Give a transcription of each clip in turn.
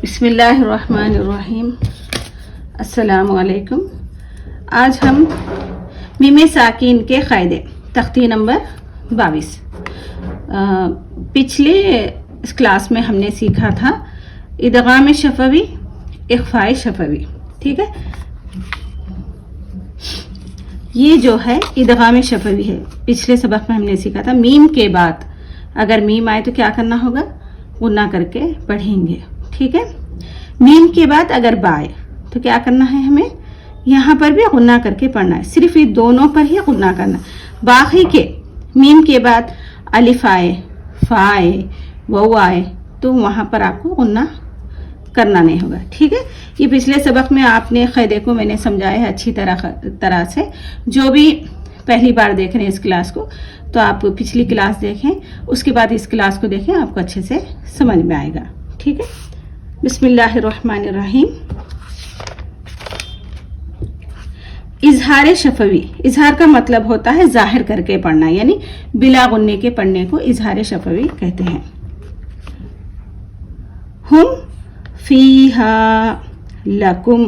بسم اللہ الرحمن الرحیم. السلام علیکم. آج ہم میم ساکین کے قاعدے تختی نمبر 22. پچھلے کلاس میں ہم نے سیکھا تھا ادغام شفوی، اخفاء شفوی. ٹھیک ہے، یہ جو ہے ادغام شفوی ہے. پچھلے سبق میں ہم نے سیکھا تھا میم کے بعد اگر میم آئے تو کیا کرنا ہوگا، غنہ کر کے پڑھیں گے. ٹھیک ہے، میم کے بعد اگر با آئے تو کیا کرنا ہے، ہمیں یہاں پر بھی غنہ کر کے پڑھنا ہے. صرف یہ دونوں پر ہی غنہ کرنا ہے. باقی کے میم کے بعد الف آئے، فا آئے، واو آئے تو وہاں پر آپ کو غنہ کرنا نہیں ہوگا. ٹھیک ہے، یہ پچھلے سبق میں آپ نے قاعدے کو میں نے سمجھایا ہے اچھی طرح سے. جو بھی پہلی بار دیکھ رہے ہیں اس کلاس کو تو آپ پچھلی کلاس دیکھیں، اس کے بعد اس کلاس کو دیکھیں، آپ کو اچھے سے سمجھ میں آئے گا. ٹھیک ہے، بسم اللہ الرحمن الرحیم. اظہار شفوی. اظہار کا مطلب ہوتا ہے ظاہر کر کے پڑھنا، یعنی بلا غنے کے پڑھنے کو اظہار شفوی کہتے ہیں. ہم فیہا لکم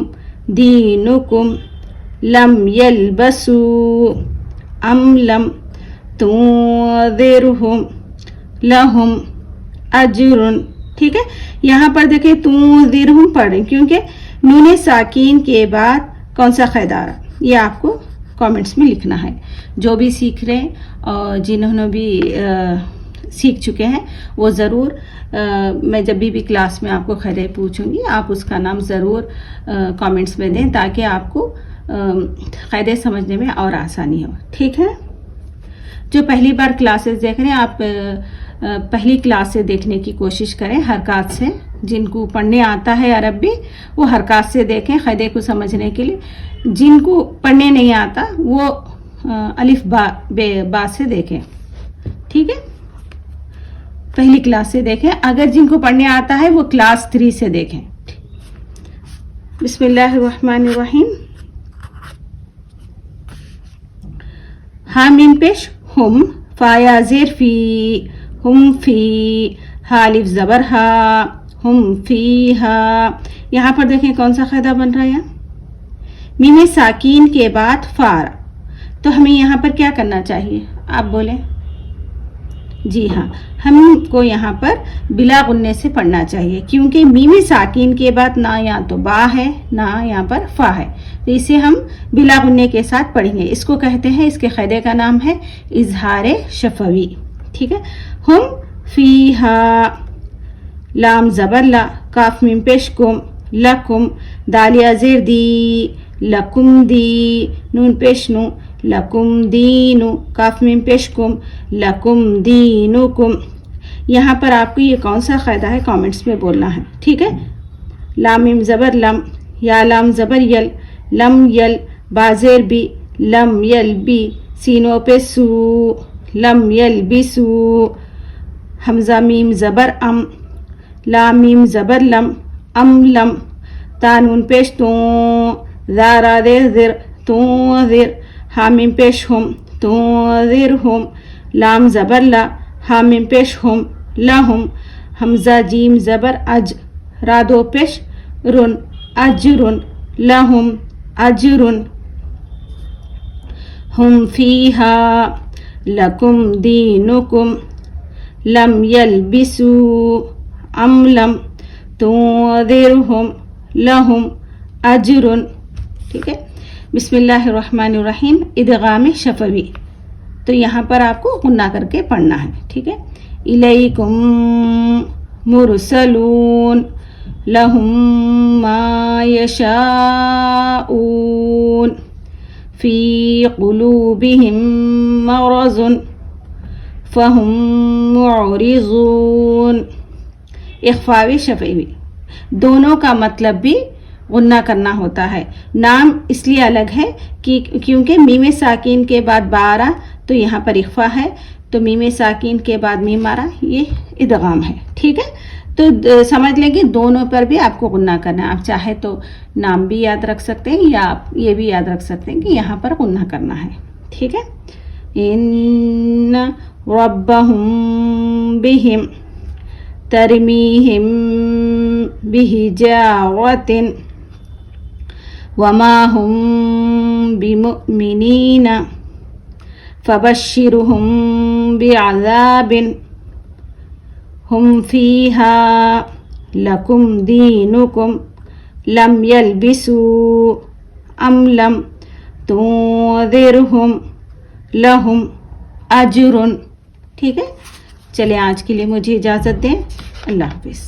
دینکم لم یلبسوا ام لم تنذرہم لہم اجر. ٹھیک ہے، یہاں پر دیکھیں تنذرہم پڑھ رہے ہیں کیونکہ نون ساکین کے بعد کون سا قاعدہ آ رہا، یہ آپ کو کامنٹس میں لکھنا ہے. جو بھی سیکھ رہے ہیں اور جنہوں نے بھی سیکھ چکے ہیں وہ ضرور میں جب بھی کلاس میں آپ کو قاعدے پوچھوں گی آپ اس کا نام ضرور کامنٹس میں دیں تاکہ آپ کو قاعدے سمجھنے میں اور آسانی ہو. ٹھیک ہے، جو پہلی بار کلاسز دیکھ رہے ہیں آپ پہلی کلاس سے دیکھنے کی کوشش کریں، حرکات سے. جن کو پڑھنے آتا ہے عربی وہ حرکات سے دیکھیں قاعدے کو سمجھنے کے لیے. جن کو پڑھنے نہیں آتا وہ الف با سے دیکھیں. ٹھیک ہے، پہلی کلاس سے دیکھیں. اگر جن کو پڑھنے آتا ہے وہ کلاس 3 سے دیکھیں. بسم اللہ الرحمن الرحیم. ہا میم پیش ہم، فا یا زیر فی، ہم فی، ہا الف زبر ہا، ہم فی ہا. یہاں پر دیکھیں کون سا قاعدہ بن رہا ہے، میم ساکین کے بعد فار. تو ہمیں یہاں پر کیا کرنا چاہیے، آپ بولیں. جی ہاں، ہم کو یہاں پر بلا غنے سے پڑھنا چاہیے کیونکہ میم ساکین کے بعد نہ یہاں تو با ہے نہ یہاں پر فا ہے، تو اسے ہم بلا غنے کے ساتھ پڑھیں گے. اس کو کہتے ہیں، اس کے قاعدے کا نام ہے اظہار شفوی. ٹھیک ہے، ہم فیہا لام زبر لا، کاف میم پیش کم، لکم دال یا زیر دی، لکم دی، نون پیش نو، لکم دینو، کاف میم پیش کم، لکم دینکم. یہاں پر آپ کو یہ کون سا قاعدہ ہے کامنٹس میں بولنا ہے. ٹھیک ہے، لام میم زبر لم، یا لام زبر یل، لم یل، با زیر بی، لم یل بی، سینو پہ سو، لم یل بی سو. حمزہ میم زبر ام، لام میم زبر لم، ام لم، تا نون پیش تو، زارا دیر زر، تو زر، ہا میم پیش ہم، تو زر ہم، لام زبر لا، ہا میم پیش ہم، لہم، حمزہ جیم زبر اج، را دو پیش رن، اجرن، لہم اجرن. ہم فیہا لکم دینکم لم یلبسوا ام لم تنذرہم لہم اجرن. ٹھیک ہے، بسم اللہ الرحمن الرحیم. ادغام شفوی، تو یہاں پر آپ کو غنہ کر کے پڑھنا ہے. ٹھیک ہے، الیکم مرسلون لہم ما یشاؤون فی قلوبہم مرض فہم معرضون. اخفاء شفوی دونوں کا مطلب بھی غنہ کرنا ہوتا ہے. نام اس لیے الگ ہے کیونکہ میم ساکین کے بعد با آ رہا تو یہاں پر اخفاء ہے، تو میم ساکین کے بعد میم آ رہا یہ ادغام ہے. ٹھیک ہے، تو سمجھ لیں کہ دونوں پر بھی آپ کو غنہ کرنا ہے. آپ چاہے تو نام بھی یاد رکھ سکتے ہیں یا آپ یہ بھی یاد رکھ سکتے ہیں کہ یہاں پر غنہ کرنا ہے. ٹھیک ہے، ان ربہم بہم ترمیہم بحجارة وما هم بمؤمنين فبشرهم بعذاب هم فيها لكم دينكم لم يلبسوا أم لم تنذرهم لهم أجر. ٹھیک ہے، چلیں آج کے لیے مجھے اجازت دیں. اللہ حافظ.